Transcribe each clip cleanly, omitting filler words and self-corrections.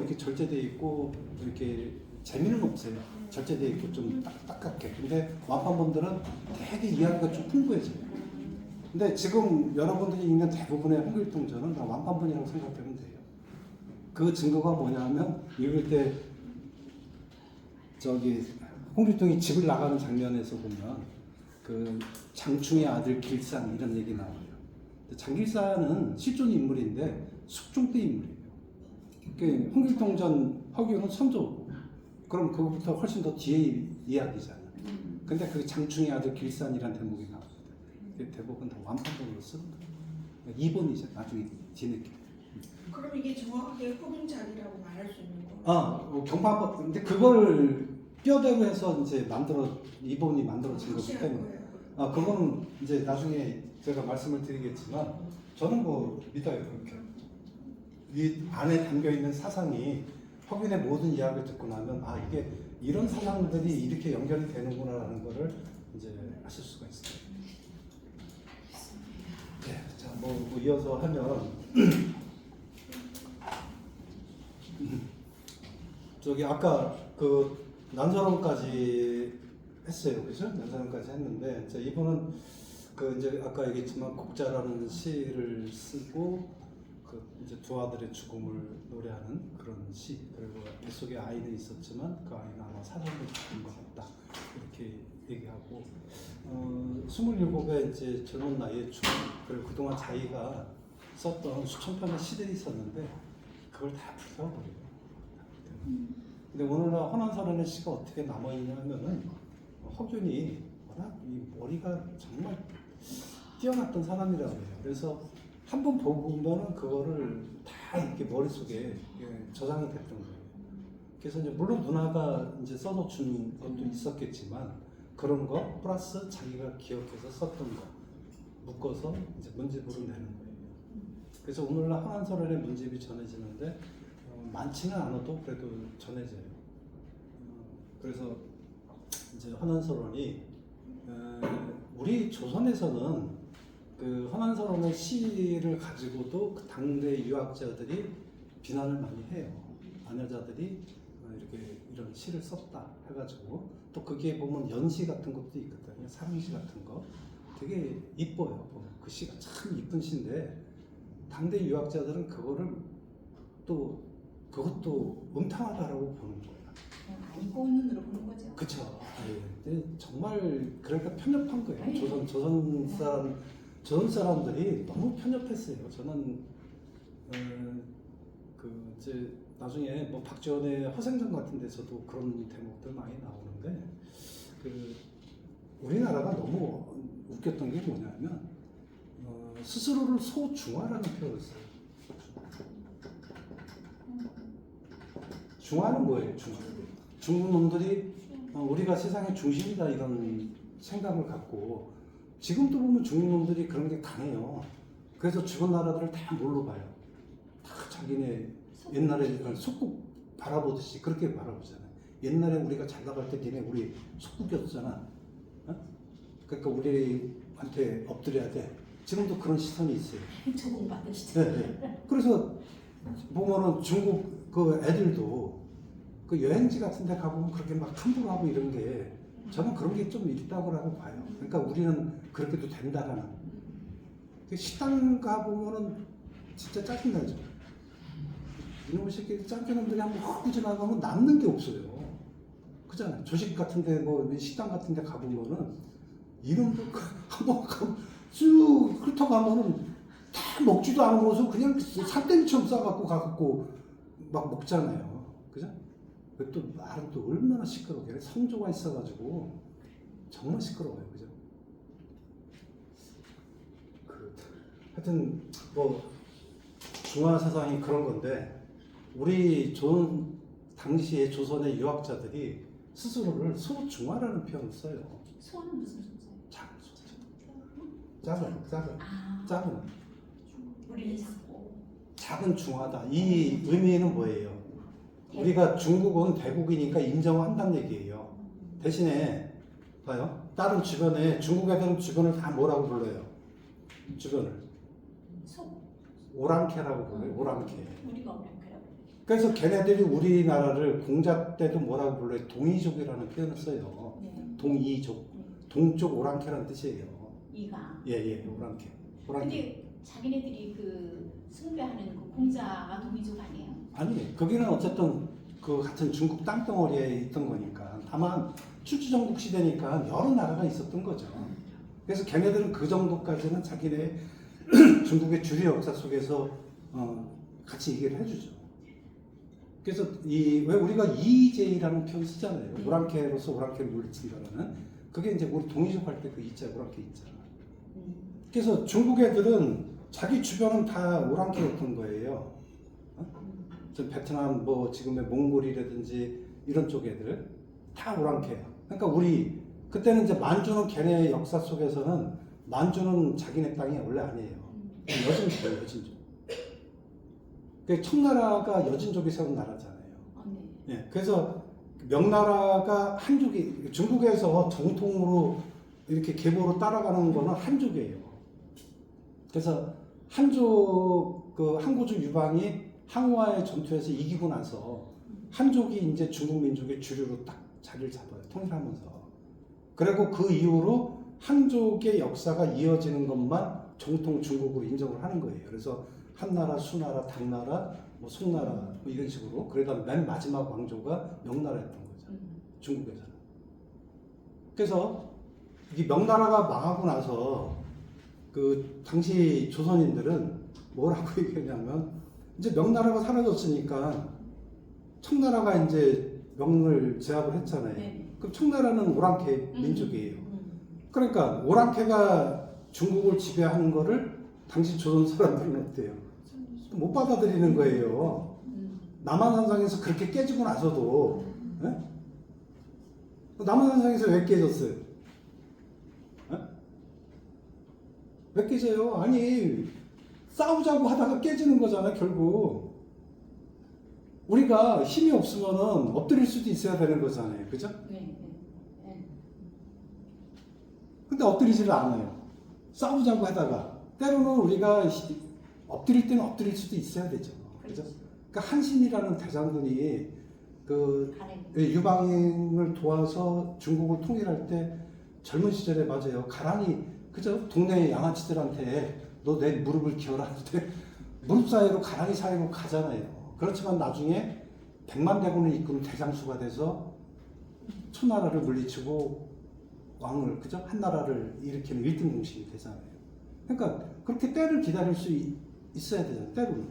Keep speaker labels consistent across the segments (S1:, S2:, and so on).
S1: 이렇게 절제돼 있고 이렇게 재미는 없어요. 절제돼 있고 좀 딱딱하게. 근데 완판본들은 되게 이야기가 좀 풍부해져요. 근데 지금 여러분들이 읽는 대부분의 홍길동전은 다 완판본이라고 생각하면 돼요. 그 증거가 뭐냐면 읽을 때 저기 홍길동이 집을 나가는 장면에서 보면 그 장충의 아들 길산 이런 얘기 나와요. 장길산은 실존 인물인데 숙종 때 인물이에요. 그러니까 홍길동전 허균은 선조고 그럼 그거부터 훨씬 더 뒤에 이야기잖아요. 근데 그 장충의 아들 길산이라는 대목이 나옵니다. 대목은 다 완판본으로 쓰는 거예요. 2번이죠. 나중에 뒤늦게.
S2: 그럼 이게 정확하게 허균작이라고 말할 수 있는 거예요?
S1: 경파법. 근데 그걸 뼈대로 해서 이제 이번이 만들어진 거기 때문에. 그거는 이제 나중에 제가 말씀을 드리겠지만 저는 뭐 믿어요 그렇게. 이 안에 담겨 있는 사상이 허균의 모든 이야기를 듣고 나면 이게 이런 사상들이 이렇게 연결이 되는구나라는 거를 이제 아실 수가 있어요. 네, 자, 뭐 이어서 하면 저기 아까 그 난설원까지 했어요, 그죠? 난설원까지 했는데 이분은 그 이제 아까 얘기했지만 곡자라는 시를 쓰고 그 이제 두 아들의 죽음을 노래하는 그런 시, 그리고 이 속에 아이는 있었지만 그 아이는 아마 사람을 죽인 것 같다 이렇게 얘기하고 27의 이제 젊은 나이에 죽음, 그리고 그동안 자기가 썼던 수천 편의 시들이 있었는데 그걸 다 불태워버려요. 근데 오늘날 헌안설원의 시가 어떻게 남아있냐면은 허균이 워낙 이 머리가 정말 뛰어났던 사람이라고 해요. 그래서 한 번 보고 보면은 그거를 다 이렇게 머릿속에 저장이 됐던 거예요. 그래서 이제 물론 누나가 이제 써서 준 것도 있었겠지만 그런 거 플러스 자기가 기억해서 썼던 거 묶어서 이제 문집으로 내는 거예요. 그래서 오늘날 헌안설원의 문집이 전해지는데 많지는 않아도 그래도 전해져요. 그래서 이제 헌안설원이 우리 조선에서는 그 헌안설원의 시를 가지고도 그 당대 유학자들이 비난을 많이 해요. 안여자들이 이렇게 이런 시를 썼다 해가지고 또 거기에 보면 연시 같은 것도 있거든요. 사랑시 같은 거 되게 이뻐요. 그 시가 참 이쁜 시인데 당대 유학자들은 그거를 또 그것도 음탕하다라고 보는 거예요.
S3: 알고 있는 눈으로 보는 거죠.
S1: 그렇죠. 정말 그러니까 편협한 거예요. 조선 사람들이 너무 편협했어요. 저는 그 이제 나중에 뭐 박지원의 허생전 같은 데서도 그런 대목들 많이 나오는데 그 우리나라가 너무 웃겼던 게 뭐냐면 스스로를 소중화라는 표현을 써요. 중화는 뭐예요? 중국 놈들이 우리가 세상의 중심이다 이런 생각을 갖고 지금도 보면 중국 놈들이 그런 게 강해요. 그래서 주변 나라들을 다 뭘로 봐요? 다 자기네 옛날에 속국 바라보듯이 그렇게 바라보잖아요. 옛날에 우리가 잘 나갈 때 니네 우리 속국이었잖아. 그러니까 우리한테 엎드려야 돼. 지금도 그런 시선이 있어요.
S3: 적응받는 시선.
S1: 네. 그래서 보면은 중국 그 애들도 그 여행지 같은 데 가보면 그렇게 막 함부로 하고 이런 게 저는 그런 게 좀 있다고 봐요. 그러니까 우리는 그렇게도 된다라는. 식당 가보면은 진짜 짜증나죠. 이놈의 새끼 짱깨놈들이 한번 훅 지나가면 남는 게 없어요. 그잖아요. 조식 같은 데 뭐 식당 같은 데 가보면은 이놈들 한번 쭉 훑어가면은 다 먹지도 않으면서 그냥 산더미처럼 싸갖고 가갖고 막 먹잖아요. 그죠? 또 말은 또 얼마나 시끄러워요. 성조가 있어가지고 정말 시끄러워요. 그죠? 하여튼 뭐 중화 사상이 그런 건데 우리 당시에 조선의 유학자들이 스스로를 소중화라는 표현을 써요.
S3: 소는 무슨 소죠?
S1: 작은.
S3: 우리는 작고.
S1: 작은 중화다. 이 의미는 뭐예요? 우리가 중국은 대국이니까 인정한다는 얘기예요. 대신에 봐요. 다른 주변에 중국 애들은 주변을 다 뭐라고 불러요? 주변을
S3: 소.
S1: 오랑캐라고 불러요. 오랑캐.
S3: 우리가 오랑캐라고.
S1: 그래서 걔네들이 우리나라를 공작 때도 뭐라고 불러요? 동이족이라는 표현을 써요.
S3: 네.
S1: 동이족.
S3: 네.
S1: 동쪽 오랑캐라는 뜻이에요.
S3: 이가.
S1: 예, 오랑캐. 오랑캐.
S3: 근데 자기네들이 그 숭배하는 그 공자가 동이족 아니에요?
S1: 아니, 거기는 어쨌든 그 같은 중국 땅덩어리에 있던 거니까. 다만 출주정국 시대니까 여러 나라가 있었던 거죠. 그래서 걔네들은 그 정도까지는 자기네 중국의 주류 역사 속에서 같이 얘기를 해주죠. 그래서 왜 우리가 이재이라는 표현 쓰잖아요.
S3: 네.
S1: 오랑캐로서 오랑캐를 물리친다라는 그게 이제 우리 동이족 할 때 그 이자 오랑캐 있잖아. 그래서 중국 애들은 자기 주변은 다 오랑캐였던 거예요. 전 베트남 뭐 지금의 몽골이라든지 이런 쪽 애들 다 오랑캐야. 그러니까 우리 그때는 이제 만주는 걔네 역사 속에서는 만주는 자기네 땅이 원래 아니에요. 여진족이에요, 여진족. 그 청나라가 여진족이 세운 나라잖아요.
S3: 네.
S1: 예, 그래서 명나라가 한족이 중국에서 정통으로 이렇게 계보로 따라가는 거는 한족이에요. 그래서 한족 그 항구주 유방이 항우와의 전투에서 이기고 나서 한족이 이제 중국 민족의 주류로 딱 자리를 잡아요. 통일하면서. 그리고 그 이후로 한족의 역사가 이어지는 것만 정통 중국으로 인정을 하는 거예요. 그래서 한나라, 수나라, 당나라, 뭐 송나라 뭐 이런 식으로. 그러다 맨 마지막 왕조가 명나라였던 거죠. 중국에서는. 그래서 이 명나라가 망하고 나서 그 당시 조선인들은 뭐라고 얘기했냐면 이제 명나라가 사라졌으니까 청나라가 이제 명을 제압을 했잖아요.
S3: 네.
S1: 그럼 청나라는 오랑캐 민족이에요. 그러니까 오랑캐가 중국을 지배하는 거를 당시 조선 사람들은 어때요? 못 받아들이는 거예요. 남한산성에서 그렇게 깨지고 나서도 예? 남한산성에서 왜 깨졌어요? 예? 왜 깨져요? 아니 싸우자고 하다가 깨지는 거잖아 결국. 우리가 힘이 없으면은 엎드릴 수도 있어야 되는 거잖아요. 그죠?
S3: 네. 네.
S1: 근데 엎드리지를 않아요. 싸우자고 하다가. 때로는 우리가 엎드릴 때는 엎드릴 수도 있어야 되죠. 그죠? 그러니까 한신이라는 대장군이 그 유방을 도와서 중국을 통일할 때 젊은 시절에 맞아요. 가랑이, 그죠? 동네 양아치들한테 너 내 무릎을 기어라 할 때 무릎 사이로 가랑이 사이로 가잖아요. 그렇지만 나중에 100만 대군을 이끄는 대장수가 돼서 초나라를 물리치고 왕을, 그죠? 한나라를 일으키는 1등 공신이 되잖아요. 그러니까 그렇게 때를 기다릴 수 있어야 되잖아요. 때로는.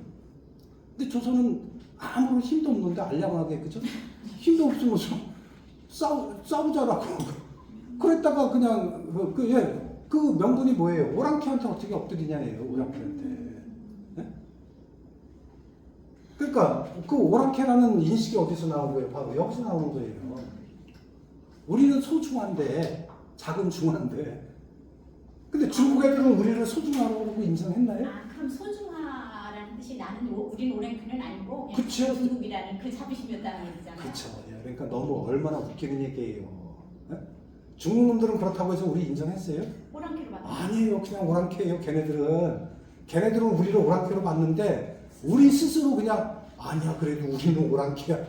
S1: 근데 조선은 아무런 힘도 없는데 알량하게, 그죠? 힘도 없으면서 싸우자라고. 그랬다가 그냥 그 명분이 뭐예요? 오랑캐한테 어떻게 엎드리냐예요. 오랑캐한테. 네? 그러니까 그 오랑캐라는 인식이 어디서 나온 거예요? 바로 여기서 나오는 거예요. 우리는 소중한데, 작은 중한데, 근데 중국 애들은 우리를 소중하라고 인정했나요?
S3: 아, 그럼 소중하라는 뜻이 나는 우린 오랑캐는 아니고 그냥
S1: 그쵸.
S3: 중국이라는 그 자부심이었다는 얘기잖아요.
S1: 그렇죠. 그러니까 너무 얼마나 웃기는 얘기예요. 예? 중국 놈들은 그렇다고 해서 우리 인정했어요?
S3: 오랑캐로 봤다.
S1: 아니에요. 그냥 오랑캐예요. 걔네들은 우리를 오랑캐로 봤는데 우리 스스로 그냥 아니야. 그래도 우리는 오랑캐야.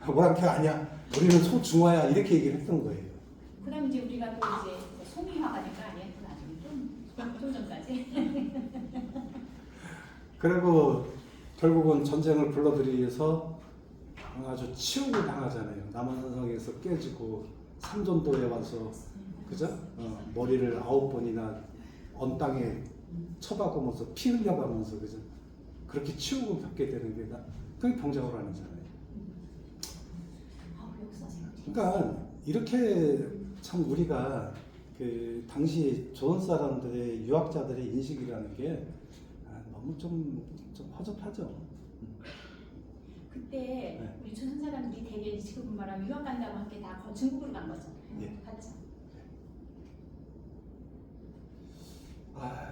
S1: 오랑캐 아니야. 우리는 소중화야. 이렇게 얘기를 했던 거예요.
S3: 그다음 이제 우리가 또 이제 송이화가 된 거 아니에요? 그 나중에 좀 전까지.
S1: 그리고 결국은 전쟁을 불러들이해서 아주 치욕을 당하잖아요. 남한산성에서 깨지고 삼전도에 와서, 그죠? 머리를 9번이나 언 땅에 쳐박으면서 피 흘려가면서, 그죠? 그렇게 치욕을 겪게 되는 게 그게 병자호란이잖아요. 그러니까 이렇게 참 우리가 그 당시 조선 사람들의 유학자들의 인식이라는 게 너무 좀 허접하죠.
S3: 그때
S1: 네.
S3: 우리 조선 사람들이 대개 지금 말하면 유학 간다고 한 게 다 중국으로 간 거잖아요.
S1: 예.
S3: 맞죠?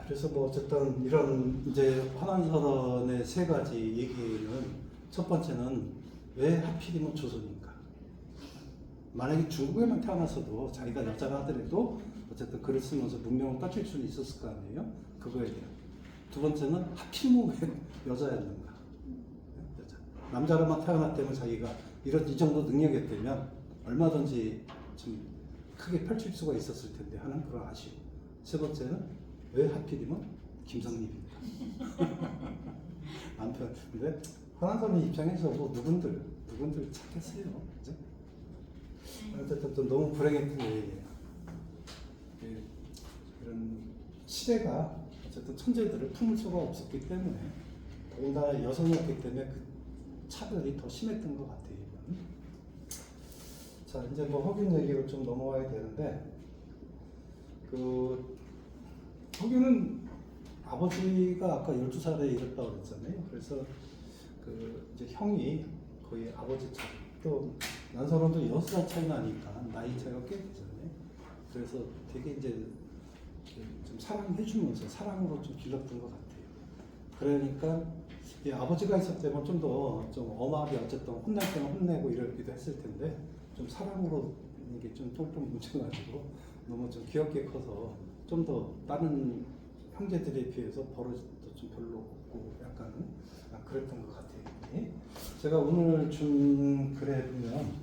S1: 그래서 뭐 어쨌든 이런 이제 환원선언의 세 가지 얘기는 첫 번째는 왜 하필이면 조선인가? 만약에 중국에만 태어났어도 자기가 여자라 하더라도 어쨌든 글을 쓰면서 문명을 따질 수는 있었을 거 아니에요? 그거에 대한. 두 번째는 하필이면 왜 여자였는가? 여자. 남자로만 태어났다면 자기가 이런 이 정도 능력이 되면 얼마든지 좀 크게 펼칠 수가 있었을 텐데 하는 그런 아쉬움. 세 번째는 왜 하필이면 김성립입니다. 남편. 근데 허난선이 입장에서 뭐 누군들 찾겠어요. 그죠? 어쨌든 또 너무 불행했던 여행이에요. 이런 시대가 어쨌든 천재들을 품을 수가 없었기 때문에 더군다나 여성이었기 때문에 그 차별이 더 심했던 것 같아요. 이건. 자, 이제 뭐 허균 얘기로 좀 넘어와야 되는데 허균은 아버지가 아까 12살에 잃었다고 그랬잖아요. 그래서 이제 형이 거의 아버지처럼 또 난선원도 6살 차이 나니까 나이 차이가 꽤 되잖아요. 그래서 되게 이제 좀 사랑해주면서 사랑으로 좀 길렀던 것 같아요. 그러니까 이 아버지가 있었다면 좀 더 좀 엄하게 어쨌든 혼날 때는 혼내고 이러기도 했을 텐데 좀 사랑으로 이게 좀 똘똘 뭉쳐가지고 너무 좀 귀엽게 커서 좀 더 다른 형제들에 비해서 버릇도 좀 별로 없고 약간 그랬던 것 같아요. 예? 제가 오늘 준 글에 보면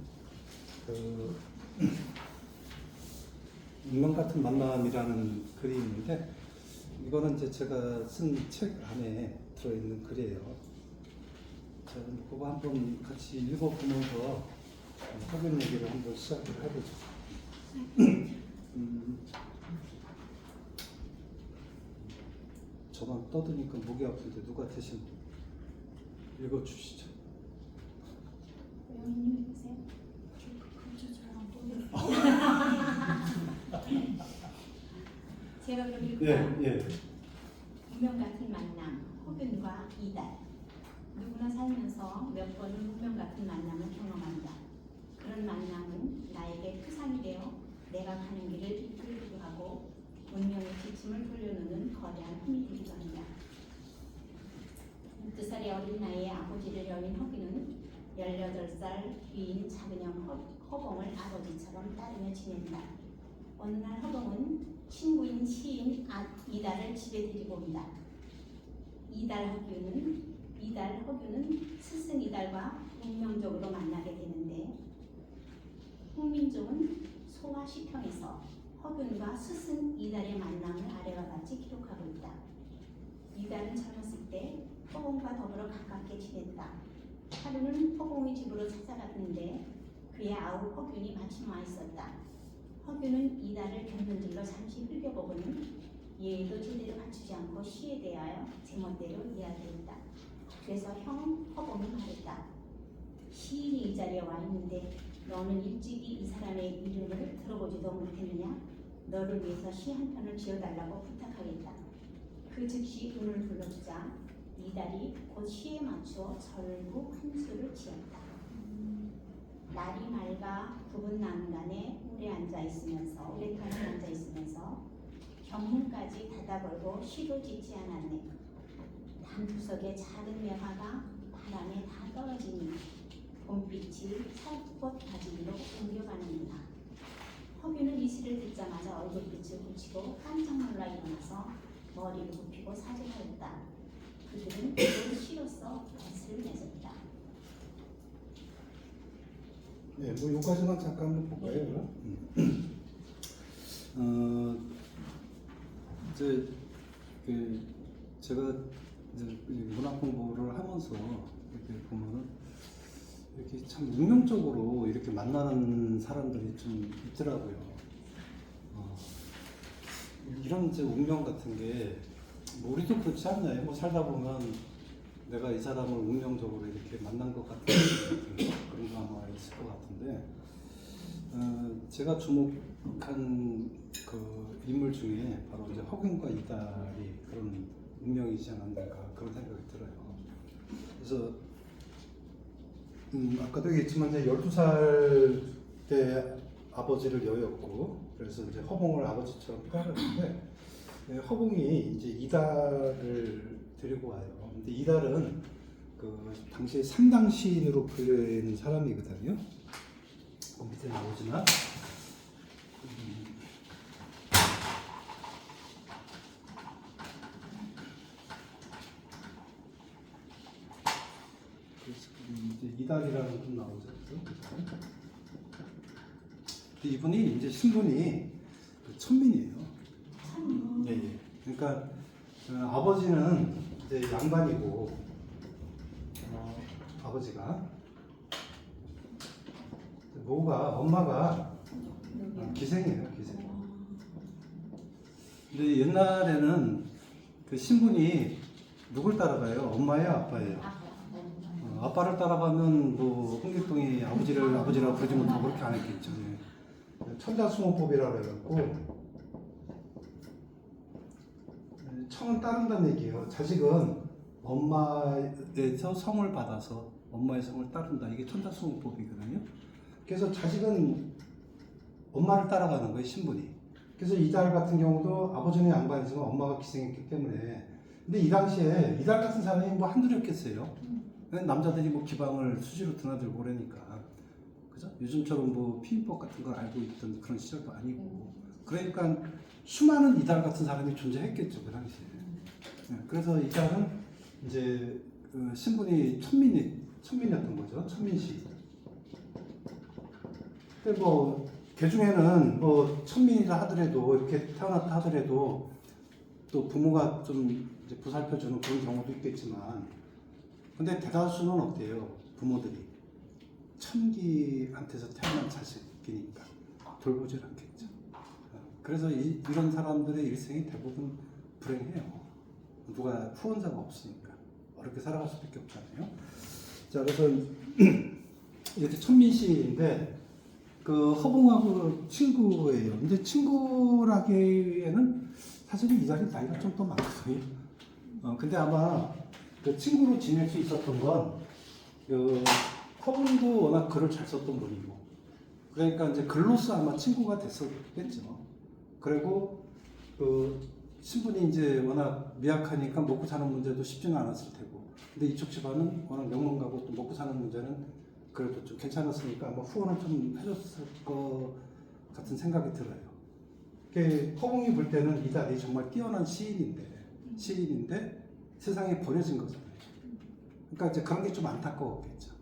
S1: 운명 같은 만남이라는 글이 있는데 이거는 이제 제가 쓴 책 안에 들어있는 글이에요. 자, 그거 한번 같이 읽어보면서 허균 얘기를 한번 시작을 해보죠. 저만 떠드니까 목이 아픈데 누가 대신 읽어주시죠.
S3: 영희님 읽으세요.
S2: 진짜 잘안 보여요.
S3: 제가 그럼 읽을까요?
S1: 예.
S3: 운명 같은 만남, 허균과 이달. 누구나 살면서 몇 번은 운명 같은 만남을 경험한다. 그런 만남은 나에게 표상이 되어 내가 가는 길을 이끌기도 하고 운명의 지침을 돌려놓는 거대한 힘이 되기도 한다. 12살의 어린 나이에 아버지를 여인 허균은 18살 뒤인 작은 형 허봉을 아버지처럼 따르며 지낸다. 어느 날 허봉은 친구인 시인 이달을 집에 데리고 온다. 이달 허균은 스승 이달과 운명적으로 만나게 되는데 홍민종은 소화시평에서 허균과 스승 이달의 만남을 아래와 같이 기록하고 있다. 이달은 젊었을 때 허봉과 더불어 가깝게 지냈다. 하루는 허봉의 집으로 찾아갔는데 그의 아우 허균이 마침 와 있었다. 허균은 이달을 견눈질로 잠시 흘겨보고는 예의도 제대로 갖추지 않고 시에 대하여 제멋대로 이야기했다. 그래서 형 허봉이 말했다. 시인이 이 자리에 와 있는데 너는 일찍이 이 사람의 이름을 들어보지도 못했느냐? 너를 위해서 시 한 편을 지어달라고 부탁하겠다. 그 즉시 눈을 불러주자 이달이 곧 시에 맞추어 절구 한 수를 지었다. 날이 맑아 굽은 난간에 오래 앉아 있으면서 경문까지 닫아 걸고 시도 짓지 않았네. 단구석에 작은 매화가 바람에 다 떨어지니 봄빛이 살꽃 가지 위로 옮겨가는구나. 허균은 이 시를 듣자마자 얼굴빛을 붙이고 깜짝 놀라 일어나서 머리를 굽히고 사죄하였다. 그들은 그 시로서 뱃을 맺었다.
S1: 네, 뭐 여기까지만 잠깐 한번 볼까요? 이제 제가 이제 문학 공부를 하면서 이렇게 보면은 이렇게 참 운명적으로 이렇게 만나는 사람들이 좀 있더라고요. 이런 이제 운명 같은 게 뭐 우리도 그렇지 않나요? 뭐 살다 보면 내가 이 사람을 운명적으로 이렇게 만난 것 같은 그런 거 아마 있을 것 같은데 제가 주목한 그 인물 중에 바로 이제 허균과 이달이 그런 운명이지 않았는가 그런 생각이 들어요. 그래서 아까도 얘기했지만 이제 12살 때 아버지를 여였고 그래서 이제 허봉을 아버지처럼 따르는데 허봉이 이제 이달을 데리고 와요. 근데 이달은 그 당시에 상당 시인으로 불리는 사람이거든요. 밑에 나오지만 그래서 이달이라는 분 나오죠. 이분이 이제 신분이 그 천민이에요.
S3: 참
S1: 예, 예. 그러니까 아버지는 이제 양반이고 아버지가 엄마가 기생이에요, 기생. 근데 옛날에는 그 신분이 누굴 따라가요? 엄마예요, 아빠예요? 아빠를 따라가면 뭐 홍길동이 아버지라고 부르지 못하고 그렇게 안 했겠죠. 예. 천자수모법이라 그래갖고 청은 따른다는 얘기예요. 자식은 엄마에서 성을 받아서 엄마의 성을 따른다. 이게 천자수모법이거든요. 그래서 자식은 엄마를 따라가는 거예요, 신분이. 그래서 이달 같은 경우도 아버지는 양반이지만 엄마가 기생했기 때문에. 근데 이 당시에 이달 같은 사람이 뭐 한둘이었겠어요. 남자들이 뭐 기방을 수시로 드나들고 그러니까. 그죠? 요즘처럼 뭐 피임법 같은 걸 알고 있던 그런 시절도 아니고. 그러니까 수많은 이달 같은 사람이 존재했겠죠, 그 당시에. 네, 그래서 이달은 이제 그 신분이 천민이었던 거죠. 천민씨. 근데 뭐, 개 중에는 뭐, 천민이라 하더라도, 이렇게 태어났다 하더라도, 또 부모가 좀 이제 보살펴주는 그런 경우도 있겠지만, 근데 대다수는 어때요? 부모들이. 천기한테서 태어난 자식이니까 돌보질 않겠죠. 그래서 이런 사람들의 일생이 대부분 불행해요. 누가 후원자가 없으니까. 어렵게 살아갈 수밖에 없잖아요. 자, 그래서 이렇게 천민씨인데, 그 허봉하고 친구예요. 근데 친구라기에는 사실은 이 자리 나이가 좀 더 많거든요. 근데 아마 그 친구로 지낼 수 있었던 건, 그 허봉도 워낙 글을 잘 썼던 분이고, 그러니까 이제 글로서 아마 친구가 됐었겠죠. 그리고 그 신분이 이제 워낙 미약하니까 먹고 사는 문제도 쉽지는 않았을 테고, 근데 이쪽 집안은 워낙 명문가고 또 먹고 사는 문제는 그래도 좀 괜찮았으니까 아마 후원을 좀 해줬을 것 같은 생각이 들어요. 허공이 볼 때는 이달이 정말 뛰어난 시인인데 세상에 버려진 거잖아요. 그러니까 이제 그런 게 좀 안타까웠겠죠.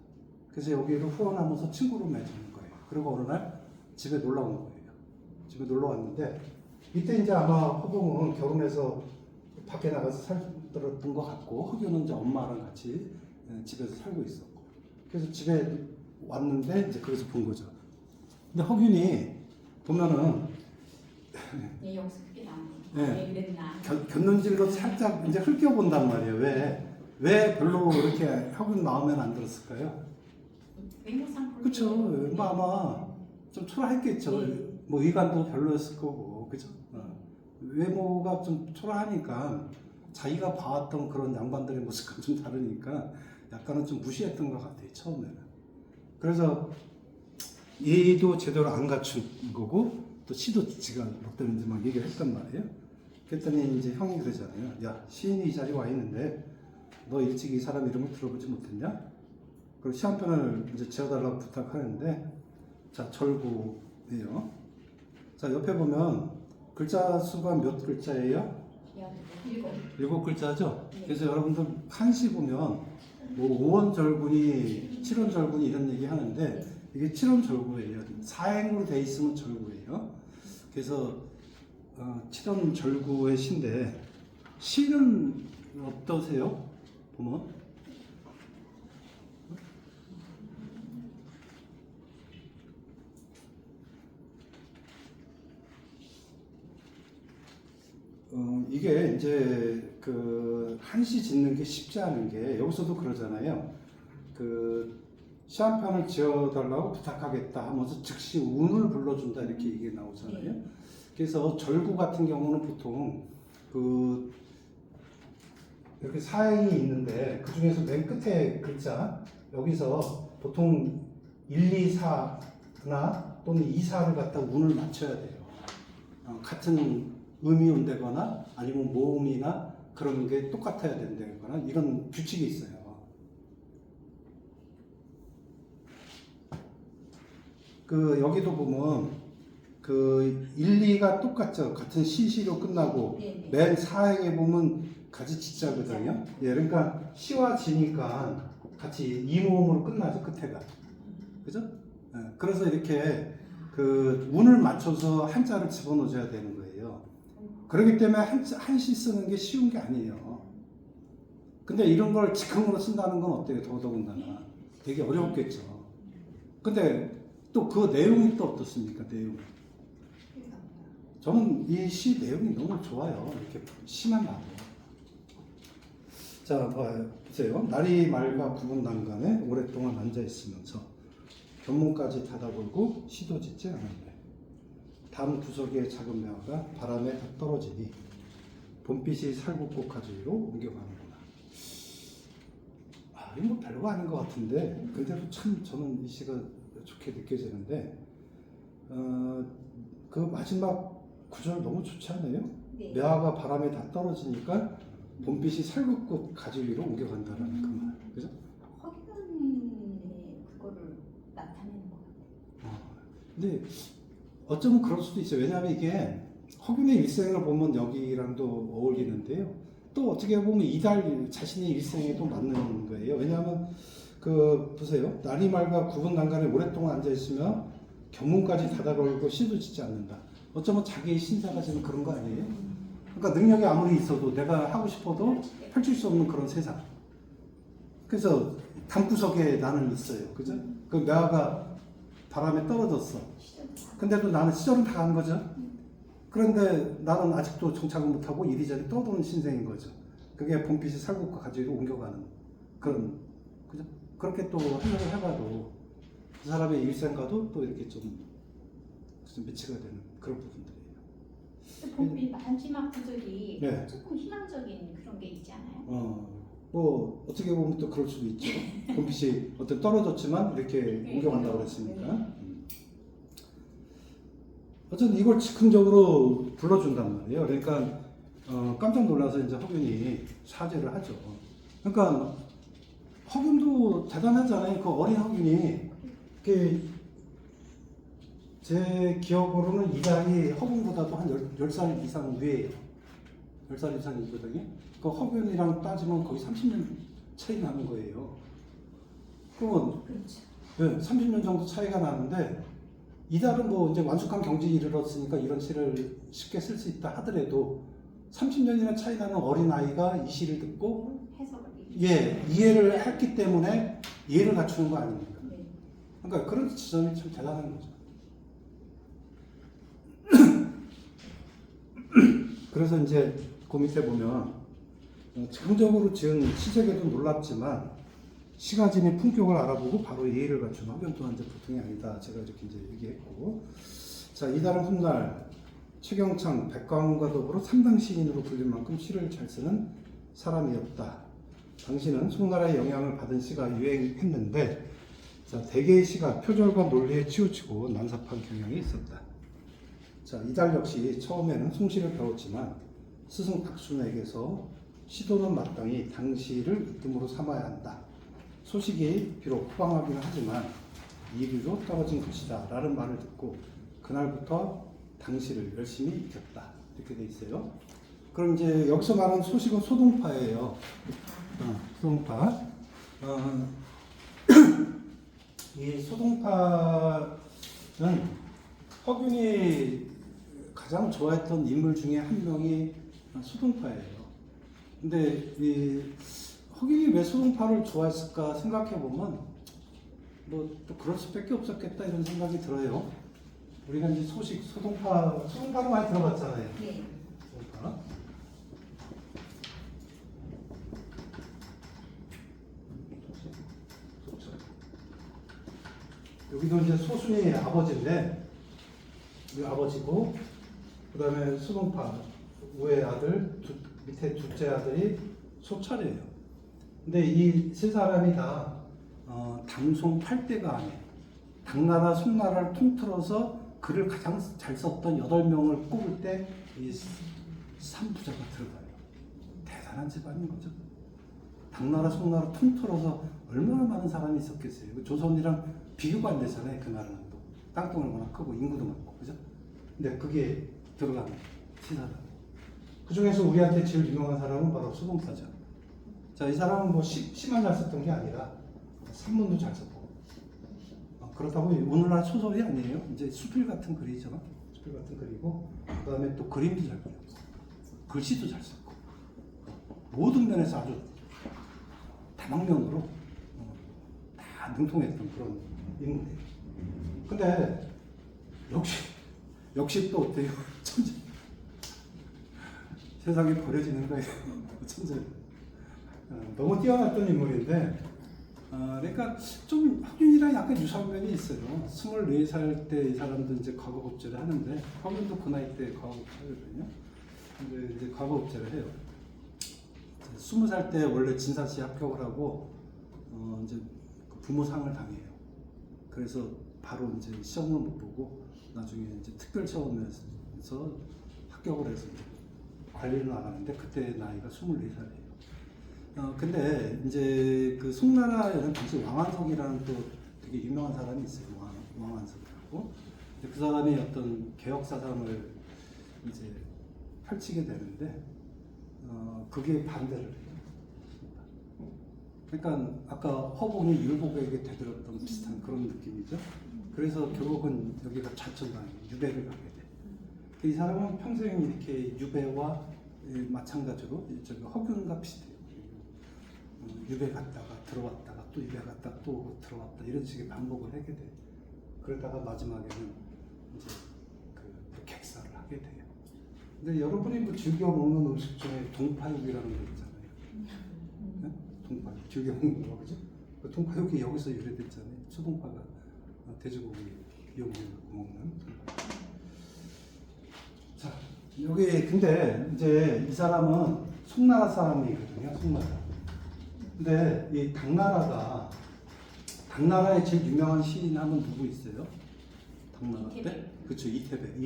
S1: 그래서 여기를 후원하면서 친구로 맺는 거예요. 그리고 어느 날 집에 놀러 온 거예요. 집에 놀러 왔는데 이때 이제 아마 허봉은 결혼해서 밖에 나가서 살던 것 같고 허균은 이제 엄마랑 같이 집에서 살고 있었고. 그래서 집에 왔는데 이제 그래서 본 거죠. 근데 허균이 보면은
S3: 여기서 그게 나오네.
S1: 네.
S3: 왜 그랬나?
S1: 곁눈질도 살짝 이제 흘겨본단 말이에요. 왜 별로 이렇게 허균 마음에 안 들었을까요?
S3: 외모상
S1: 그렇죠. 뭐 아마 좀 초라했겠죠. 뭐 의관도 별로였을 거고, 그죠? 외모가 좀 초라하니까 자기가 봐왔던 그런 양반들의 모습과 좀 다르니까 약간은 좀 무시했던 것 같아요, 처음에는. 그래서 예의도 제대로 안 갖춘 거고, 또 시도 지가 못 되는지 막 얘기를 했단 말이에요. 그랬더니 이제 형이 그러잖아요. 야, 시인이 이 자리에 와 있는데, 너 일찍 이 사람 이름을 들어보지 못했냐? 그리고 시 한 편을 이제 지어달라고 부탁하는데, 자, 절구예요. 자, 옆에 보면 글자 수가 몇 글자예요? 7 글자죠?
S3: 네.
S1: 그래서 여러분들 한시 보면 뭐 5원 절군이 7원 절군이 이런 얘기 하는데 이게 7원 절구예요. 사행으로 돼 있으면 절구예요. 그래서 7원 절구의 시인데 시는 어떠세요? 보면 이게 이제 그 한시 짓는 게 쉽지 않은 게 여기서도 그러잖아요. 그 시 한 편을 지어달라고 부탁하겠다 하면서 즉시 운을 불러준다 이렇게 얘기 나오잖아요. 그래서 절구 같은 경우는 보통 그 이렇게 사행이 있는데 그 중에서 맨 끝에 글자 여기서 보통 1, 2, 4나 또는 2, 4를 갖다 운을 맞춰야 돼요. 같은 음이 온다거나 아니면 모음이나 그런 게 똑같아야 된다거나 이런 규칙이 있어요. 그 여기도 보면 그 1, 2가 똑같죠. 같은 시시로 끝나고
S3: 네네.
S1: 맨 사행에 보면 가지 지자거든요. 예, 그러니까 시와 지니까 같이 이모음으로 끝나죠, 끝에가. 그죠? 예, 그래서 이렇게 그 운을 맞춰서 한자를 집어넣어줘야 되는 거예요. 그렇기 때문에 한시 쓰는 게 쉬운 게 아니에요. 근데 이런 걸 즉흥으로 쓴다는 건 어때요? 더더군다나 되게 어렵겠죠. 근데 또 그 내용이 또 어떻습니까? 내용. 저는 이 시 내용이 너무 좋아요. 이렇게 시만 나고. 자, 보세요. 날이 맑아 구분 난간에 오랫동안 앉아 있으면서 견문까지 닫아보고 시도 짓지 않았네. 담 구석의 작은 매화가 바람에 다 떨어지니 봄빛이 살구꽃 가지로 옮겨가는구나. 아, 이거 뭐 별거 아닌 것 같은데, 근데도 참 저는 이 시가 좋게 느껴지는데, 그 마지막 구절 너무 좋지 않아요?
S3: 네.
S1: 매화가 바람에 다 떨어지니까 봄빛이 살구꽃 가지 위로 옮겨간다라는 그 말, 그죠?
S3: 허균의 그거를 나타내는 것 같아요.
S1: 근데 어쩌면 그럴 수도 있어요. 왜냐하면 이게 허균의 일생을 보면 여기랑도 어울리는데요. 또 어떻게 보면 이달 자신의 일생에도 맞는 거예요. 왜냐하면 그 보세요. 날이 맑아 구분 난간에 오랫동안 앉아 있으면 견문까지 닫아 걸고 신도 짓지 않는다. 어쩌면 자기의 신사가 지금 그런 거 아니에요? 그러니까 능력이 아무리 있어도 내가 하고 싶어도 펼칠 수 없는 그런 세상. 그래서 담구석에 나는 있어요. 그죠? 그 매화가 바람에 떨어졌어. 근데도 나는 시절은 다 간 거죠. 그런데 나는 아직도 정착을 못하고 이리저리 떠도는 신생인 거죠. 그게 봄빛이 살구꽃 가지로 옮겨가는 그런, 그죠? 그렇게 또 생각을 해봐도 그 사람의 일생과도 또 이렇게 좀 매치가 되는 그런 부분들이에요.
S3: 봄빛 마지막 구절이
S1: 네.
S3: 조금 희망적인 그런 게 있지 않아요?
S1: 뭐 어떻게 보면 또 그럴 수도 있죠. 봄빛이 어떤 떨어졌지만 이렇게 옮겨간다고 그랬으니까. 어쨌든 이걸 즉흥적으로 불러준단 말이에요. 그러니까 깜짝 놀라서 이제 허균이 사죄를 하죠. 그러니까 허균도 대단하잖아요. 그 어린 허균이 제 기억으로는 이달이 허균보다도 한 10살 이상 위에요. 10살 이상이거든요. 그 허균이랑 따지면 거의 30년 차이 나는 거예요. 그러면
S3: 그렇죠.
S1: 네, 30년 정도 차이가 나는데 이달은 뭐 이제 완숙한 경지에 이르렀으니까 이런 시를 쉽게 쓸 수 있다 하더라도 30년이나 차이 나는 어린 아이가 이 시를 듣고
S3: 해석을
S1: 이해를 했기 때문에 이해를 갖추는 거 아닙니까?
S3: 네.
S1: 그러니까 그런 지점이 참 대단한 거죠. 그래서 이제 그 밑에 보면 즉흥적으로 지은 시색에도 놀랍지만 시가 지닌 품격을 알아보고 바로 예의를 갖춘 허균 또한 이제 보통이 아니다. 제가 이렇게 이제 얘기했고, 자 이달은 훗날 최경창, 백광과 더불어 3당 시인으로 불릴 만큼 시를 잘 쓰는 사람이었다. 당시는 송나라의 영향을 받은 시가 유행했는데, 자 대개의 시가 표절과 논리에 치우치고 난삽한 경향이 있었다. 자 이달 역시 처음에는 송시를 배웠지만 스승 박순에게서 시도는 마땅히 당시를 으뜸으로 삼아야 한다. 소식이 비록 호방하기는 하지만 이리로 떨어진 것이다 라는 말을 듣고 그날부터 당시를 열심히 익혔다. 이렇게 돼 있어요. 그럼 이제 여기서 말하는 소식은 소동파예요. 소동파. 이 소동파는 허균이 가장 좋아했던 인물 중에 한 명이 소동파예요. 근데 이 허균이 왜 소동파를 좋아했을까 생각해 보면 뭐 또 그럴 수밖에 없었겠다 이런 생각이 들어요. 우리가 이제 소동파를 많이 들어봤잖아요.
S3: 네.
S1: 소동파. 여기도 이제 소순이 아버지인데 이 아버지고 그다음에 소동파 우의 아들 밑에 둘째 아들이 소철이에요. 근데 이 세 사람이 다 당송 8대가 아니에요. 당나라, 송나라를 통틀어서 글을 가장 잘 썼던 8명을 꼽을 때 이 3부자가 들어가요. 대단한 집안인 거죠. 당나라, 송나라 통틀어서 얼마나 많은 사람이 있었겠어요. 조선이랑 비교가 안 되잖아요. 그날은 또 땅덩어리 워낙 크고 인구도 많고, 그죠? 근데 그게 들어가는 시사다. 그 중에서 우리한테 제일 유명한 사람은 바로 소동파죠. 자, 이 사람은 뭐 시만 잘 썼던 게 아니라 산문도 잘 썼고. 그렇다고 오늘날 소설이 아니에요. 이제 수필 같은 글이죠. 수필 같은 글이고, 그다음에 또 그림도 잘 그리고, 글씨도 잘 썼고, 모든 면에서 아주 다방면으로 다 능통했던 그런 인물이에요. 근데 역시 또 어때요? 천재. 세상에 버려지는 거예요. 천재. 너무 뛰어났던 인물인데, 그러니까 좀 학윤이랑 약간 유사한 면이 있어요. 24살 때 이 사람도 이제 과거급제를 하는데, 학윤도 그 나이 때 과거급제하거든요. 근데 이제 과거급제를 해요. 20살 때 원래 진사시 합격을 하고, 이제 부모상을 당해요. 그래서 바로 이제 시험을 못 보고, 나중에 이제 특별 시험에서 합격을 해서 이제 관리를 나가는데, 그때 나이가 24살이에요. 근데 이제 그 송나라에는 당시 왕한석이라는 또 되게 유명한 사람이 있어요. 왕한석이라고. 그 사람이 어떤 개혁 사상을 이제 펼치게 되는데, 그게 반대를 해요. 그러니까 아까 허공이 율곡에게 되들었던 비슷한 그런 느낌이죠. 그래서 결국은 여기가 좌천당해요. 유배를 가게 돼. 이 사람은 평생 이렇게 유배와 마찬가지로 저기 허균과 비슷해요. 유배 갔다가 들어왔다가 또 유배 갔다가 또 들어왔다 이런 식의 반복을 하게 돼. 그러다가 마지막에는 이제 그 객사를 하게 돼요. 근데 여러분이 뭐 즐겨 먹는 음식 중에 동파육이라는 거 있잖아요. 네? 동파육 즐겨 먹는 거 그죠? 그 동파육이 여기서 유래됐잖아요. 수동파가 돼지고기 비용을 먹는. 자 여기 근데 이제 이 사람은 송나라 사람이거든요. 송나라. 근데 이 당나라의 제일 유명한 시인 하면 누구 있어요? 당나라 때? 그렇죠. 이태백.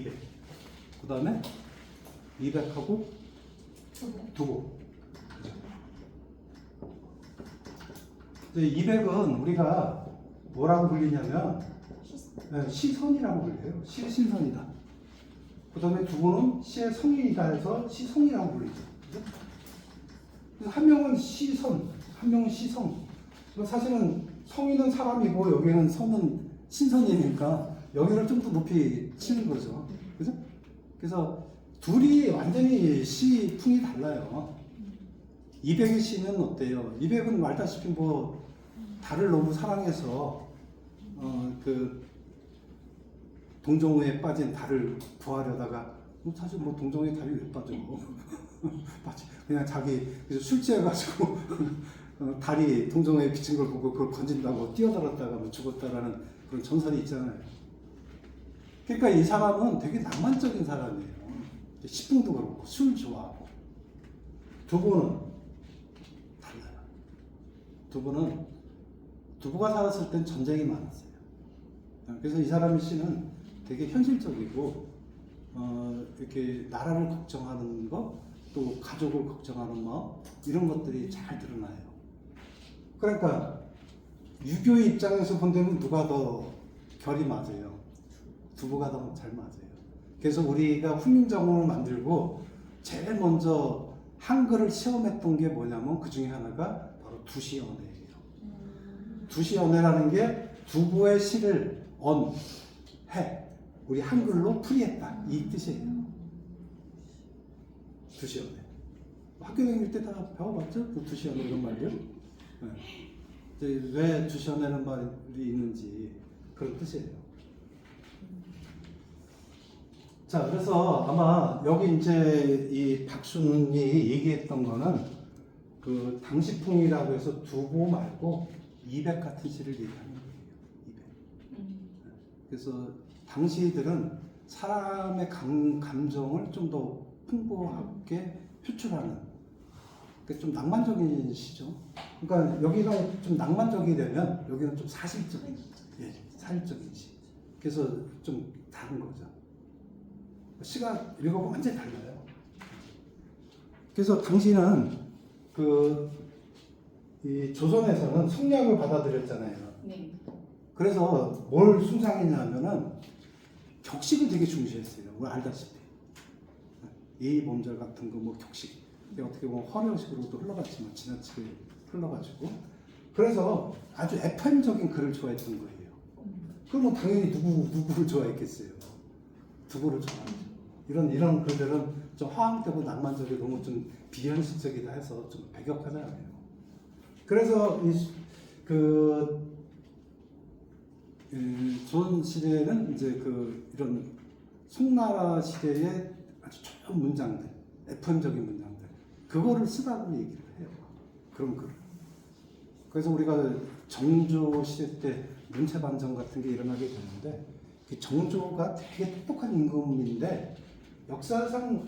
S1: 그 다음에 이백하고 두고. 이백은 우리가 뭐라고 불리냐면 시선이라고 불려요. 시의 신선이다. 그 다음에 두고는 시의 성인이다 해서 시성이라고 불리죠. 그죠? 한 명은 시선, 한 명은 시성. 사실은 성인은 사람이고 여기는 성은 신선이니까 여기를 좀 더 높이 치는 거죠. 그죠? 그래서 둘이 완전히 시풍이 달라요. 이백의 시는 어때요? 이백은 말다시피 뭐 달을 너무 사랑해서 그 동정호에 빠진 달을 구하려다가 사실 뭐 동정호에 달이 왜 빠져? 그냥 자기 술 취해가지고 달이 동정호에 비친 걸 보고 그걸 건진다고 뛰어들었다가 뭐 죽었다라는 그런 전설이 있잖아요. 그러니까 이 사람은 되게 낭만적인 사람이에요. 시풍도 그렇고 술 좋아하고. 두부는 달라요. 두부가 살았을 땐 전쟁이 많았어요. 그래서 이 사람의 시는 되게 현실적이고 이렇게 나라를 걱정하는 것, 또 가족을 걱정하는 마음 이런 것들이 잘 드러나요. 그러니까 유교의 입장에서 본다면 누가 더 결이 맞아요? 두부가 더 잘 맞아요. 그래서 우리가 훈민정음을 만들고 제일 먼저 한글을 시험했던 게 뭐냐면 그 중에 하나가 바로 두시연애예요. 두시연애라는 게 두부의 시를 우리 한글로 풀이했다 이 뜻이에요. 두시연애. 학교 다닐 때 다 배워봤죠? 그 두시연애 이런 말들. 네. 왜 두시연애라는 말이 있는지 그런 뜻이에요. 자, 그래서 아마 여기 이제 이 박순이 얘기했던 거는 그 당시풍이라고 해서 두부 말고 이백 같은 시를 얘기하는 거예요. 이백. 그래서 당시들은 사람의 감정을 좀 더 풍부하게 표출하는 좀 낭만적인 시죠. 그러니까 여기가 좀 낭만적이 되면 여기는 좀 사실적인, 사실적인 시. 그래서 좀 다른 거죠. 시가 읽어보면 완전히 달라요. 그래서 당시는 이 조선에서는 성리학을 받아들였잖아요. 네. 그래서 뭘 숭상했냐면은 격식을 되게 중시했어요. 우리 알다시피 예의범절 같은 거 뭐 격식 어떻게 보면 화려식으로도 흘러갔지만 지나치게 흘러가지고 그래서 아주 FM적인 글을 좋아했던 거예요. 그러면 당연히 누구를 좋아했겠어요. 두부를 좋아하죠. 이런 글들은 좀 화음되고 낭만적이고 너무 좀 비현실적이다 해서 좀 배격하잖아요. 그래서 조선 시대에는 이제 이런 송나라 시대의 아주 좋은 문장들, FM적인 문장들, 그거를 쓰라고 얘기를 해요. 그런 글을. 그래서 우리가 정조 시대 때 문체반정 같은 게 일어나게 되는데, 정조가 되게 똑똑한 임금인데 역사상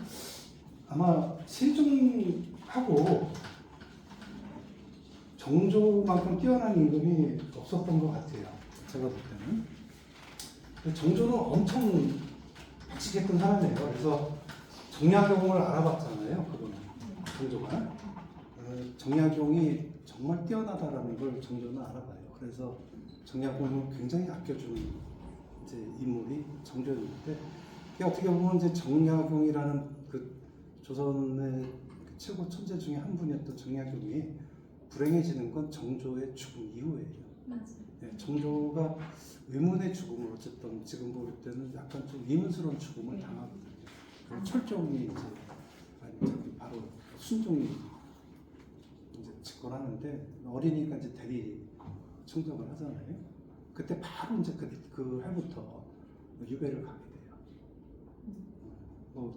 S1: 아마 세종하고 정조만큼 뛰어난 임금이 없었던 것 같아요. 제가 볼 때는. 정조는 엄청 박식했던 사람이에요. 그래서 정약용을 알아봤잖아요. 그거는 정조가. 정약용이 정말 뛰어나다라는 걸 정조는 알아봐요. 그래서 정약용을 굉장히 아껴주는 이제 인물이 정조였는데, 어떻게 보면 이제 정약용이라는 조선의 최고 천재 중에 한 분이었던 정약용이 불행해지는 건 정조의 죽음 이후예요.
S3: 맞아요.
S1: 네, 정조가 의문의 죽음을 어쨌든 지금 볼 때는 약간 좀 의문스러운 죽음을 당하거든요. 철종이 이제 바로 순종이 이제 집권하는데 어리니까 이제 대리 청정을 하잖아요. 그때 바로 이제 그 해부터 유배를 가게 돼요.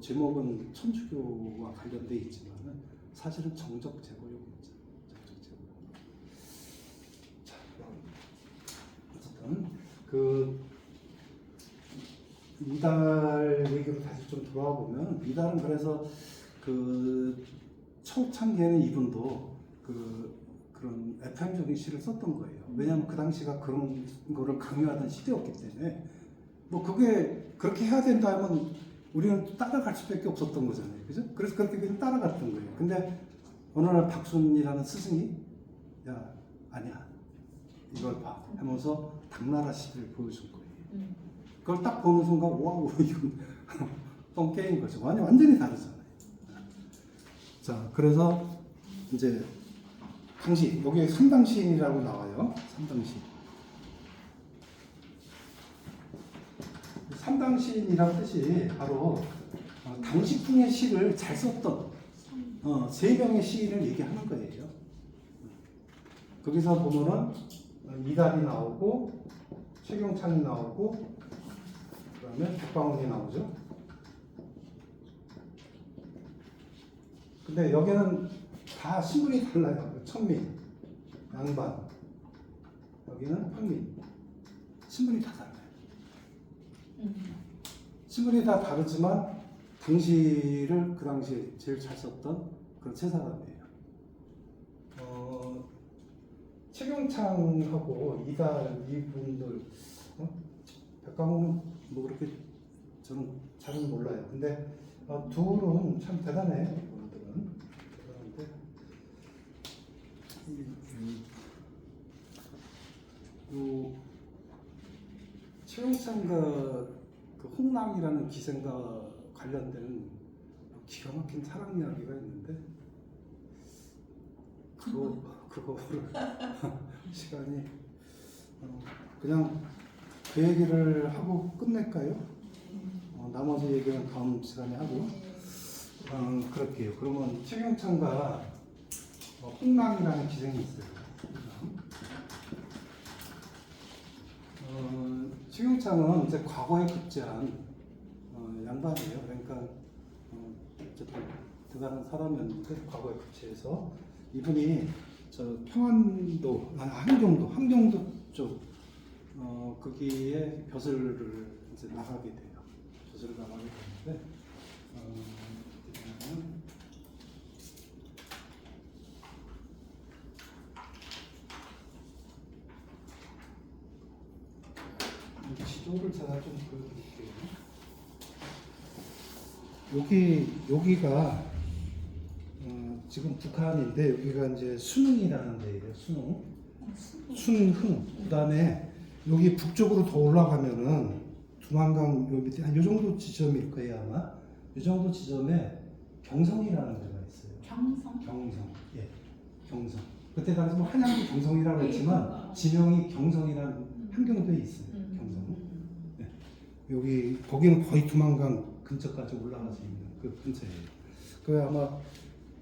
S1: 제목은 천주교와 관련돼 있지만 사실은 정적 제고용이죠. 정적 제고. 자, 어쨌든 미달 얘기로 다시 좀 돌아와 보면, 미달은 그래서 초창기에는 이분도 그런 FM적인 시를 썼던 거예요. 왜냐하면 그 당시가 그런 거를 강요하던 시대였기 때문에, 그게 그렇게 해야 된다 하면 우리는 따라갈 수밖에 없었던 거잖아요. 그죠? 그래서 그렇게 그냥 따라갔던 거예요. 근데 어느 날 박순이라는 스승이, 야, 아니야, 이걸 봐 하면서 당나라 시를 보여준 거예요. 그걸 딱 보는 순간, 와우, 이건 뻥게임 거죠. 완전히 다르잖아요. 자, 그래서 이제 당시, 여기 삼당시인이라고 나와요. 삼당시인. 삼당시인이란 뜻이 바로 당시풍의 시를 잘 썼던 세 명의 시인을 얘기하는 거예요. 거기서 보면은 이달이 나오고 최경창이 나오고 그다음에 백방훈이 나오죠. 근데 여기는 다 신분이 달라요. 천민, 양반, 여기는 평민. 신분이 다 달라요. 신분이 다 다르지만 당시를 그 당시에 제일 잘 썼던 그런 세 사람이에요. 최경창하고 이달 이분들, 백광훈은 뭐 그렇게 저는 잘은 몰라요. 근데 둘은 참 대단해요. 이분들은 대단한데, 최경창과 홍랑이라는 기생과 관련된 기가 막힌 사랑 이야기가 있는데, 그거를 시간이 그냥 그 얘기를 하고 끝낼까요? 나머지 얘기는 다음 시간에 하고 그럴게요. 그러면 최경창과 홍랑이라는 기생이 있어요. 최경창은 이제 과거에 급제한 양반이에요. 그러니까 어쨌든 대단한 사람이었는데, 과거에 급제해서 이분이 저 평안도, 함경도 쪽 거기에 벼슬을 이제 나가게 돼요. 벼슬을 나가게 되는데, 지도를 제가 좀 보여드릴게요. 여기가 지금 북한인데, 여기가 이제 순흥이라는 데예요. 순흥. 그다음에 여기 북쪽으로 더 올라가면은 두만강 요 밑에 한 요 정도 지점일 거예요 아마. 이 정도 지점에 경성이라는 데가 있어요.
S3: 경성.
S1: 경성. 예. 경성. 그때 당시 뭐 한양도 경성이라고 했지만 지명이 경성이라는 함경도에 있어요. 경성. 네. 여기 거기는 거의 두만강 근처까지 올라가서 있는 그 근처예요. 그 아마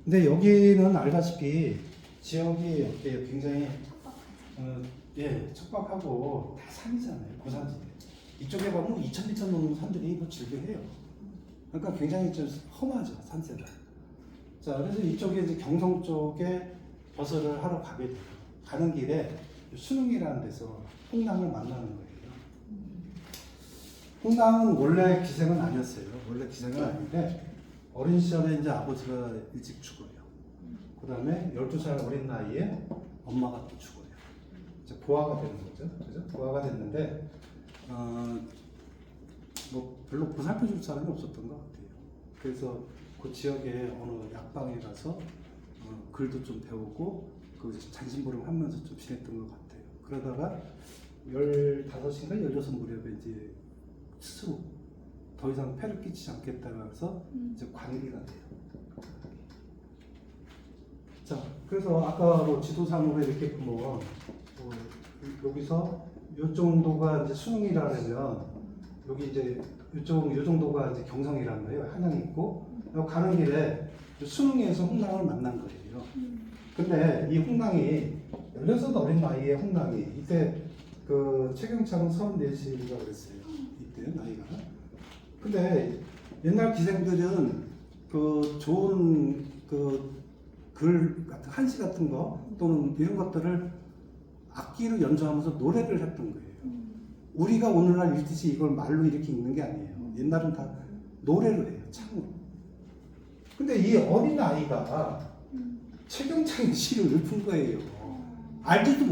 S1: 근데 여기는 알다시피 지역이 이렇게 굉장히 예 척박하고 다 산이잖아요. 고산지대. 이쪽에 가면 2,000m 넘는 산들이 뭐 즐겨해요. 그러니까 굉장히 좀 험하죠 산세가. 자 그래서 이쪽에 이제 경성 쪽에 버섯을 하러 가게 돼요. 가는 길에 수능이라는 데서 홍랑을 만나는 거예요. 홍랑은 원래 기생은 아니었어요. 원래 기생은 아닌데 어린 시절에 이제 아버지가 일찍 죽어요. 그 다음에 12살 어린 나이에 엄마가 또 죽어요. 이제 고아가 되는 거죠. 그죠? 고아가 됐는데 뭐 별로 보살펴 줄 사람이 없었던 것 같아요. 그래서 그 지역에 어느 약방에 가서 글도 좀 배우고 그 잔심부름 하면서 좀 지냈던 것 같아요. 그러다가 15인가 16 무렵에 이제 스스로 더 이상 폐를 끼치지 않겠다고 해서 이제 관리가 돼요. 자, 그래서 아까 뭐 지도상으로 이렇게 보면 여기서 요 정도가 이제 수능이라면 여기 이제 요 정도가 이제 경성이란 거예요. 한양이 있고 가는 길에 수능에서 홍랑을 만난 거예요. 근데 이 홍랑이 16 어린 나이에 홍랑이 이때 그 최경창은 34시가 그랬어요. 이때 나이가. 근데 옛날 기생들은 그 좋은 그 글 같은 한시 같은 거 또는 이런 것들을 악기로 연주하면서 노래를 했던 거예요. 우리가 오늘날 읽듯이 이걸 말로 이렇게 읽는 게 아니에요. 옛날은 다 노래로 해요. 창으로. 근데 이 어린 아이가 최경창의 시를 읊은 거예요. 알지도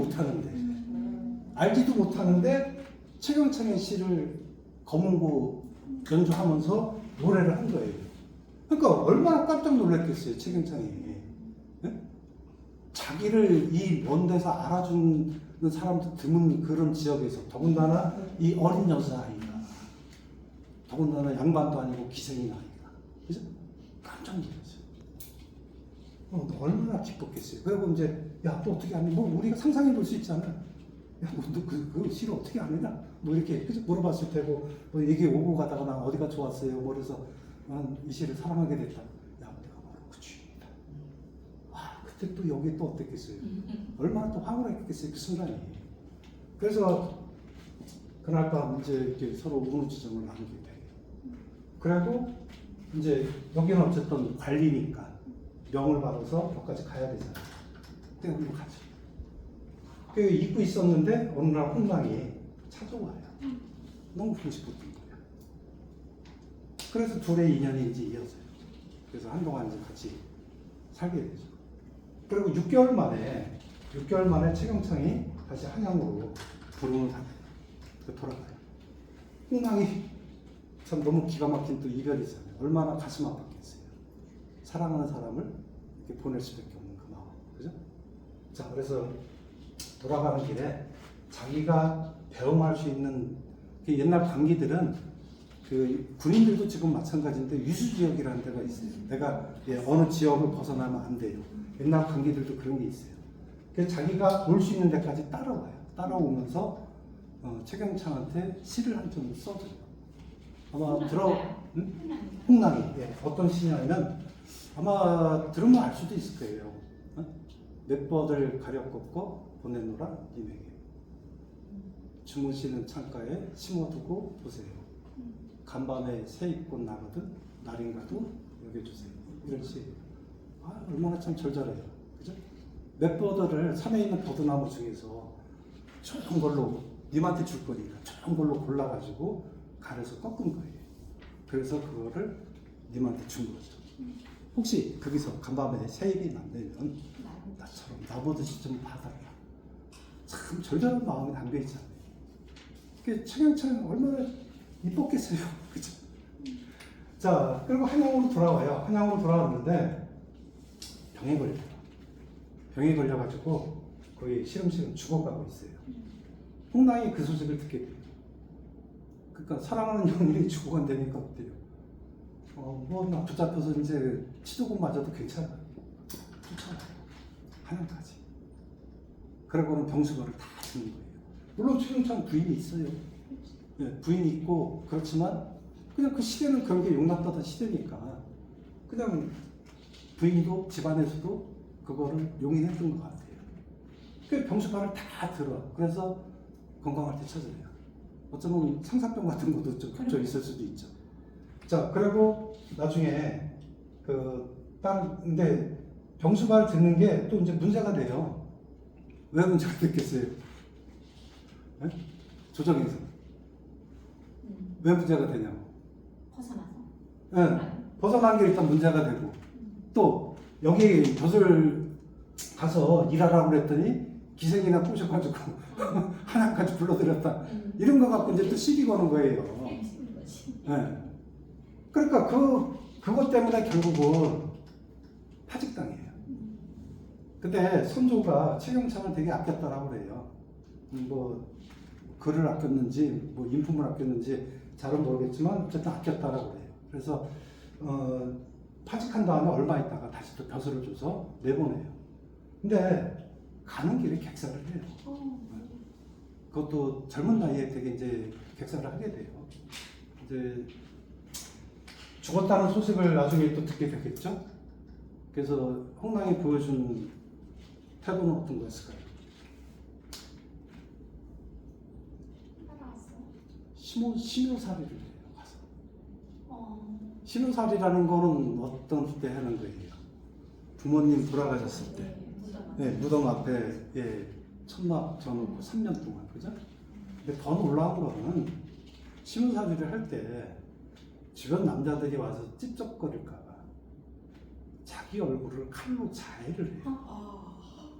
S1: 못하는데 최경창의 시를 검은고 연주하면서 노래를 한 거예요. 그러니까 얼마나 깜짝 놀랐겠어요, 최경창이. 네? 자기를 이 먼 데서 알아주는 사람도 드문 그런 지역에서 더군다나 이 어린 여자아이가 더군다나 양반도 아니고 기생인 아이가 그죠? 깜짝 놀랐어요. 얼마나 기뻤겠어요. 그리고 이제 야 또 어떻게 아니 뭐 우리가 상상해 볼 수 있잖아. 야너그 시를 어떻게 아느냐? 뭐 이렇게 그죠? 물어봤을 테고 뭐 얘기 오고 가다가 나 어디가 좋았어요. 뭐 그래서 이 시를 사랑하게 됐다. 야 내가 바로 그 주인이다. 와 그때 또 여기 또 어땠겠어요? 얼마나 또 황홀했겠어요 그 순간이. 그래서 그날 밤 이제 이렇게 서로 우노지정을 나누게 돼요. 그래도 이제 여기는 어쨌든 관리니까 명을 받아서 여기까지 가야 되잖아요. 그때 우리로 가죠. 그 잊고 있었는데 어느 날 홍랑이 찾아와요. 너무 보고 싶었던 거예요. 그래서 둘의 인연이 이제 이어져요. 그래서 한동안 이제 같이 살게 되죠. 그리고 6개월 만에 최경창이 다시 한양으로 부름을 받아요. 돌아가요. 홍랑이 참 너무 기가 막힌 또 이별이잖아요. 얼마나 가슴 아팠겠어요. 사랑하는 사람을 이렇게 보낼 수밖에 없는 그 마음. 그죠? 자, 그래서 돌아가는 길에 자기가 배움할 수 있는 그 옛날 관기들은 그 군인들도 지금 마찬가지인데 유수지역이라는 데가 있어요. 내가 어느 지역을 벗어나면 안 돼요. 옛날 관기들도 그런 게 있어요. 그래서 자기가 올 수 있는 데까지 따라와요. 따라오면서 최경창한테 시를 한 편 써줘요. 아마 홍랑이 어떤 시냐면 아마 들으면 알 수도 있을 거예요. 몇 번을 가려 꺾고 보내노라 님에게 주무시는 창가에 심어두고 보세요. 간밤에 새잎꽃 나거든 날인가도 여겨주세요. 이런 시. 얼마나 참 절절해요. 그죠? 몇 버들을 산에 있는 버드나무 중에서 좋은 걸로 님한테 줄 거니까 좋은 걸로 골라가지고 가려서 꺾은 거예요. 그래서 그거를 님한테 준 거죠. 혹시 거기서 간밤에 새잎이 난다면 나처럼 나보듯이 좀 봐달라. 참 절절한 마음이 담겨있잖아요. 그 최경창 얼마나 이뻤겠어요. 그죠? 자, 그리고 한양으로 돌아와요. 한양으로 돌아왔는데 병에 걸려요. 병에 걸려가지고 거의 시름시름 죽어가고 있어요. 홍랑이 그 소식을 듣게 돼요. 그러니까 사랑하는 형님이 죽어간다니까 어때요? 나 붙잡혀서 이제 치료금 맞아도 괜찮아요. 쫓아와요. 한양까지. 그러고는 병수발을 다 듣는 거예요. 물론 최경창 부인이 있어요. 예, 부인이 있고 그렇지만 그냥 그 시대는 그런 게 용납받던 시대니까 그냥 부인도 집안에서도 그거를 용인했던 것 같아요. 그 병수발을 다 들어. 그래서 건강할 때 찾아내요. 어쩌면 상사병 같은 것도 좀 겹쳐 있을 수도 있죠. 자, 그리고 나중에 근데 병수발 듣는 게 또 이제 문제가 돼요. 왜 문제가 됐겠어요? 네? 조정에서 왜 문제가 되냐고.
S3: 벗어나서.
S1: 네, 벗어난 게 일단 문제가 되고 또 여기 벼슬 가서 일하라고 그랬더니 기생이나 꼬셔가지고 하나까지 불러들였다. 이런 거 갖고 이제 또 시비 거는 거예요. 네. 그러니까 그것 때문에 결국은 파직당해요. 근데 선조가 최경창을 되게 아꼈다라고 그래요. 뭐 글을 아꼈는지 뭐 인품을 아꼈는지 잘은 모르겠지만 어쨌든 아꼈다라고 그래요. 그래서 파직한 다음에 얼마 있다가 다시 또 벼슬을 줘서 내보내요. 근데 가는 길에 객사를 해요. 그것도 젊은 나이에 되게 이제 객사를 하게 돼요. 이제 죽었다는 소식을 나중에 또 듣게 되겠죠. 그래서 홍랑이 보여준 태도는 어떤 거였을까요? 심효살이를 해요. 가서. 심효살이라는 거는 어떤 때 하는 거예요? 부모님 돌아가셨을 때. 네, 무덤 앞에 예, 천막 져놓고 3년 동안, 그죠? 근데 더 놀라운 거는 심효살이를 할 때 주변 남자들이 와서 찝쩍거릴까봐 자기 얼굴을 칼로 자해를 해요.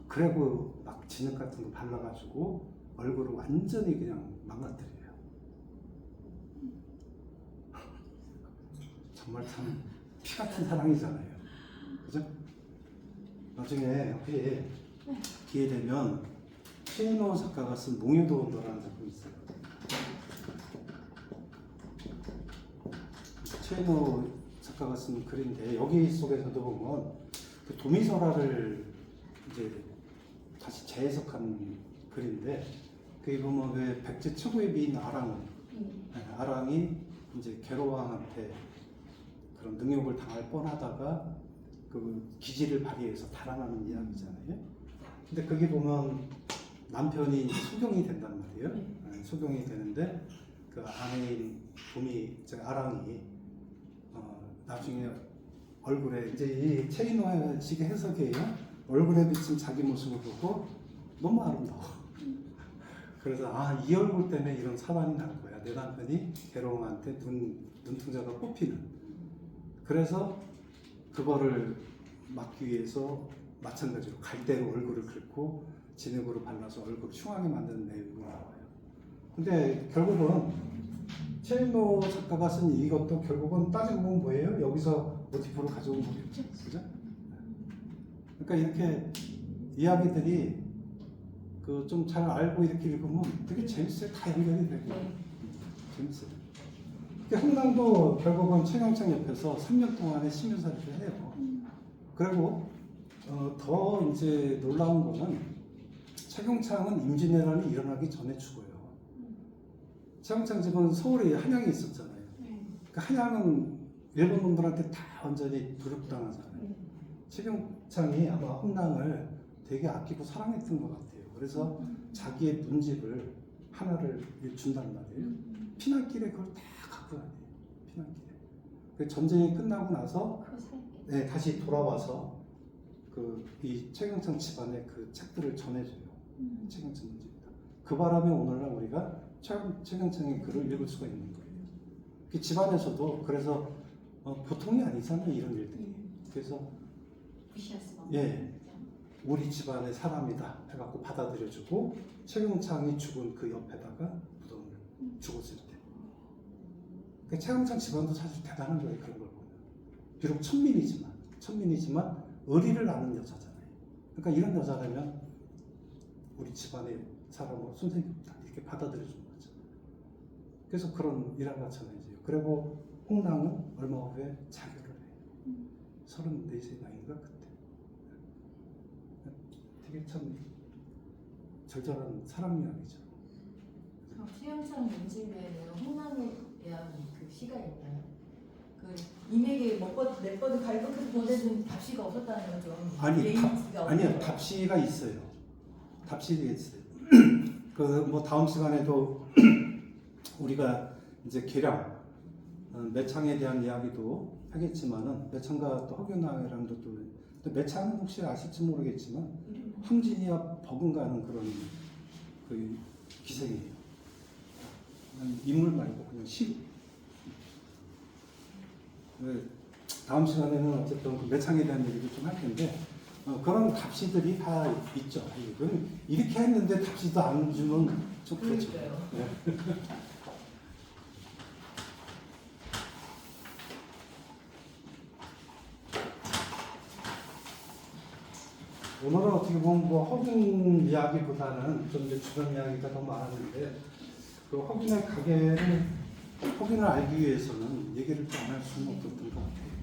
S1: 그리고 막 진흙 같은 거 발라가지고 얼굴을 완전히 그냥 망가뜨려요. 정말 참 피 같은 사랑이잖아요. 그죠? 나중에 옆에 기회 되면 최인호 작가가 쓴 몽유도원도라는 작품이 있어요. 최인호 작가가 쓴 글인데 여기 속에서도 보면 그 도미설화를 이제 다시 재해석한 글인데 거기 보면 왜 백제 최고의 미인 아랑이 이제 계로왕한테 그런 능욕을 당할 뻔하다가 그 기지를 발휘해서 달아나는 이야기잖아요. 근데 거기 보면 남편이 이제 소경이 된단 말이에요. 네, 소경이 되는데 그 아내인 아랑이 나중에 얼굴에 이제 이 최인호식의 해석이에요. 얼굴에 비친 자기 모습을 보고 너무 아름다워. 그래서 이 얼굴 때문에 이런 사단이 난 거야. 내 남편이 계롱한테 눈동자가 뽑히는. 그래서 그거를 막기 위해서 마찬가지로 갈대로 얼굴을 긁고 진흙으로 발라서 얼굴을 흉하게 만드는 내용이 나와요. 근데 결국은 최인호 작가가 쓴 이것도 결국은 따지고 보면 뭐예요? 여기서 모티프로 가져온 거겠죠. 그죠? 그러니까 이렇게 이야기들이 그 좀 잘 알고 이렇게 읽으면 되게 재밌어요. 다 연결이 되고 재밌어요. 홍당도 결국은 최경창 옆에서 3년 동안의 심유살이를 해요. 그리고 더 이제 놀라운 거는 최경창은 임진왜란이 일어나기 전에 죽어요. 최경창 집은 서울에 한양에 있었잖아요. 그 한양은 일본 놈들한테 다 완전히 부륙당하잖아요. 최경창이 아마 홍랑을 되게 아끼고 사랑했던 것 같아요. 그래서 자기의 문집을 하나를 준단 말이에요. 피난길에 그걸 다 갖고 다녀요. 피난길에. 전쟁이 끝나고 나서 네, 다시 돌아와서 이 최경창 집안의 그 책들을 전해줘요. 최경창 문집이다. 그 바람에 오늘날 우리가 최경창의 글을 읽을 수가 있는 거예요. 그 집안에서도 그래서 보통이 아니잖아요, 이런 일들이. 그래서 예, 우리 집안의 사람이다 해갖고 받아들여주고 최경창이 죽은 그 옆에다가 무덤을 죽었을 때. 그러니까 최경창 집안도 사실 대단한 거예요, 그런 걸 보면. 비록 천민이지만 의리를 아는 여자잖아요. 그러니까 이런 여자라면 우리 집안의 사람으로 손색이 없다 이렇게 받아들여준 거죠. 그래서 그런 일화가 전해져요. 그리고 홍랑은 얼마 후에 자결을 해요. 34세 나이인가 그때. 되게 참 절절한 사랑 이야기죠.
S4: 최영창 윤진배는 홍남에 대한 그 시가 있나요? 그 임에게 몇 번을 갈급해서 보내준 답시가 없었다는 건 좀
S1: 아니
S4: 예의가
S1: 아니요
S4: 없어요.
S1: 답시가 있어요. 답시가 있어요. 그 뭐 다음 시간에도 우리가 이제 계량 매창에 대한 이야기도 하겠지만은 매창과 또 허균아이랑도 또 매창은 혹시 아실지 모르겠지만 황진이와 버금가는 그런 그 기생이에요. 인물 말고 그냥 시로. 다음 시간에는 어쨌든 그 매창에 대한 얘기도 좀 할 텐데 그런 답시들이 다 있죠. 이렇게 했는데 답시도 안 주면 좀 그렇죠.
S4: 그러니까요.
S1: 네. 오늘은 어떻게 보면 뭐 허균 이야기보다는 좀 이제 주변 이야기가 더 많았는데 그 허균의 가게를 허균을 알기 위해서는 얘기를 좀 안 할 수는 없었던 것 같아요.